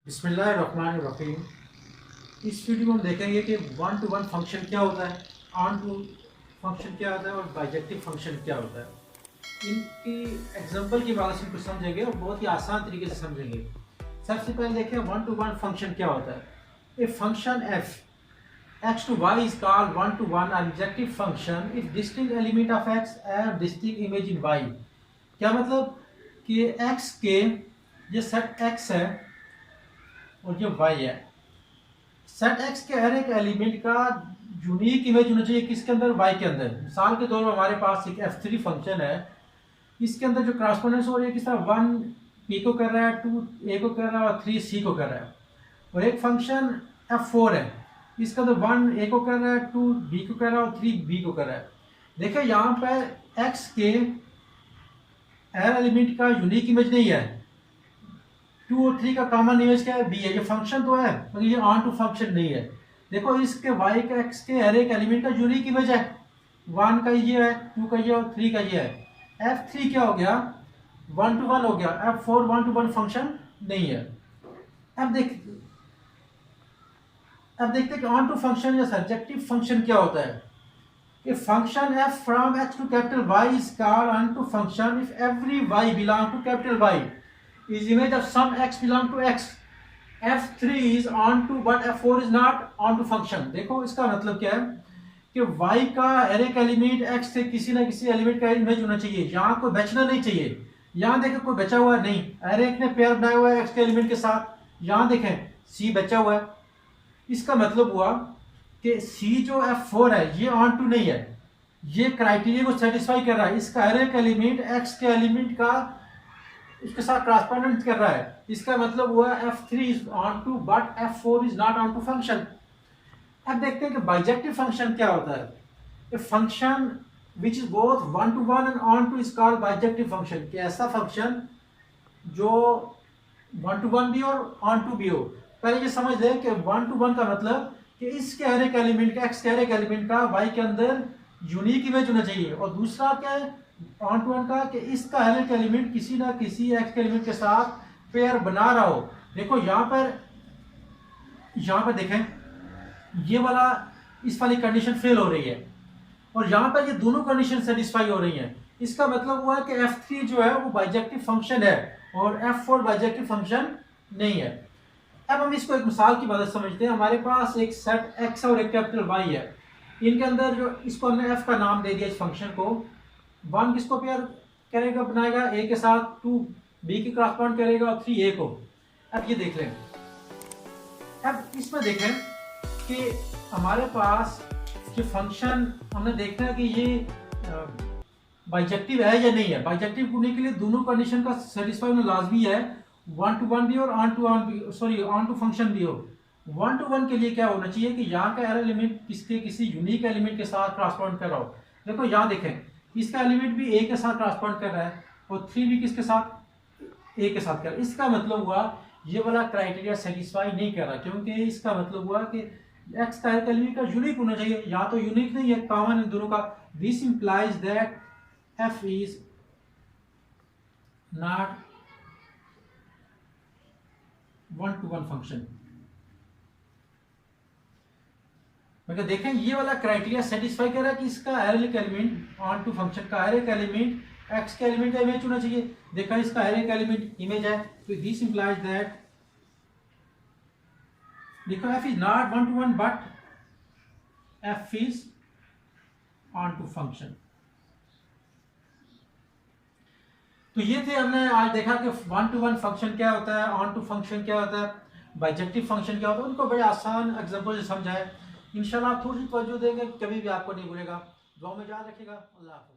बिस्मिल्लाहिर्रहमानिर्रहीम। इस वीडियो में हम देखेंगे कि वन टू वन फंक्शन क्या होता है, ऑन टू फंक्शन क्या होता है और बाइजेक्टिव फंक्शन क्या होता है। इनकी एग्जांपल की मदद से इनको समझेंगे और बहुत ही आसान तरीके से समझेंगे। सबसे पहले देखें वन टू वन फंक्शन क्या होता है। A function f x to y is called one to one objective function if distinct element of x and distinct image in y. क्या मतलब कि एक्स के ये सेट एक्स है और ये y है। सेट x के हर एक एलिमेंट का यूनिक इमेज होना चाहिए किसके अंदर, y के अंदर। मिसाल के तौर पर हमारे पास एक f3 फंक्शन है, इसके अंदर जो करस्पॉन्डेंस हो रही है किस तरह 1 p को कर रहा है, 2 a को कर रहा है और 3 c को कर रहा है। और एक फंक्शन f4 है, इसके अंदर 1 a को कर रहा है, 2 b को कर रहा है और 3 b को कर रहा है। देखिए यहाँ पर x के हर एलिमेंट का यूनिक इमेज नहीं है, 2 और 3 का कॉमन इमेज क्या है, बी है। ये फंक्शन तो है मगर ये ऑन टू फंक्शन नहीं है। देखो इसके y का x के हर एक एलिमेंट का यूनिक इमेज है, 1 का ये है, 2 का ये और 3 का ये है। f3 क्या हो गया, 1 टू 1 हो गया। f4 1 टू 1 फंक्शन नहीं है। अब देखते हैं कि ऑन टू फंक्शन या सब्जेक्टिव फंक्शन क्या होता है। कि function f from x to capital Y is called onto function if every y belong to capital Y is image of some x belong to x. f3 is on to but f4 is not on to function. देखो इसका मतलब क्या है कि y का हर एक element x से किसी ना किसी एलिमेंट का इमेज होना चाहिए। यहाँ कोई बचना नहीं चाहिए। यहाँ देखें कोई बचा हुआ नहीं, हर एक ने पेयर बनाया हुआ है x के एलिमेंट के साथ। यहाँ देखें c बचा हुआ है। इसका मतलब हुआ कि c जो f4 है ये ऑन टू नहीं है, ये क्राइटेरिया को सेटिस्फाई कर रहा है। इसका हर एक एलिमेंट x के एलिमेंट का इसके साथ करस्पॉन्डेंस कर रहा है। इसका मतलब हुआ f3 is onto but f4 is not onto function. अब देखते हैं कि बाइजेक्टिव फंक्शन क्या होता है। A function which is both one to one and onto is called bijective function. कि ऐसा फंक्शन जो वन टू वन भी और ऑन टू भी हो। पहले ये समझ लें कि वन टू वन का मतलब कि इसके हर एक एलिमेंट का, x के हर एक एलिमेंट का y के अंदर यूनिक इमेज होना चाहिए। और दूसरा क्या है ऑन टू वन का कि इसका हर एक एलिमेंट किसी ना किसी x के एलिमेंट के साथ पेयर बना रहा हो। देखो यहाँ पर देखें ये वाला इस वाली कंडीशन फेल हो रही है और यहाँ पर ये दोनों कंडीशन सेटिस्फाई हो रही हैं। इसका मतलब हुआ कि f3 जो है वो बाइजेक्टिव फंक्शन है और f4 बाइजेक्टिव फंक्शन नहीं है। अब हम इसको एक मिसाल की मदद समझते हैं। हमारे पास एक सेट x और एक कैपिटल Y है। इनके अंदर जो इसको हमने f का नाम दे दिया इस फंक्शन को। 1 किसको पेयर करेगा, बनाएगा a के साथ, 2 b की करस्पॉन्ड करेगा और 3 a को। अब ये देख लें, अब इसमें देखें कि हमारे पास जो फंक्शन हमने देखना है कि ये बाइजेक्टिव है या नहीं है। बाइजेक्टिव होने के लिए दोनों कंडीशन का सेटिस्फाई होना लाजमी है, 1 टू 1 भी और ऑन टू फंक्शन भी हो। 1 टू 1 के लिए क्या होना चाहिए कि यहाँ का हर एलिमेंट किसी यूनिक एलिमेंट के साथ करस्पॉन्ड कर रहा हो। देखो यहाँ देखें इसका एलिमेंट भी a के साथ ट्रांसपोर्ट कर रहा है और 3 भी किसके साथ, a के साथ कर रहा है। इसका मतलब हुआ ये वाला क्राइटेरिया सेटिस्फाई नहीं कर रहा, क्योंकि इसका मतलब हुआ कि x का हर एलिमेंट का यूनिक होना चाहिए। यहाँ तो यूनिक नहीं है, कॉमन इन दोनों का। This implies that f is not 1 to 1 function. मगर देखें ये वाला क्राइटेरिया सेटिस्फाई कर रहा है कि इसका हर एक एलिमेंट ऑन टू फंक्शन का हर एक एलिमेंट x के एलिमेंट का इमेज होना चाहिए। देखा इसका हर एक एलिमेंट इमेज है, तो दिस इंप्लाइज दैट देखो f is not 1 to 1 but f is onto function. तो ये थे, हमने आज देखा कि 1 टू 1 फंक्शन क्या होता है, ऑन टू फंक्शन क्या होता है, बाइजेक्टिव फंक्शन क्या होता है। उनको बड़े आसान एग्जांपल से समझाए। इंशाल्लाह आप थोड़ी सी तवज्जो देंगे, कभी भी आपको नहीं भूलेगा। दुआ में याद रखिएगा। अल्लाह हाफ़िज़।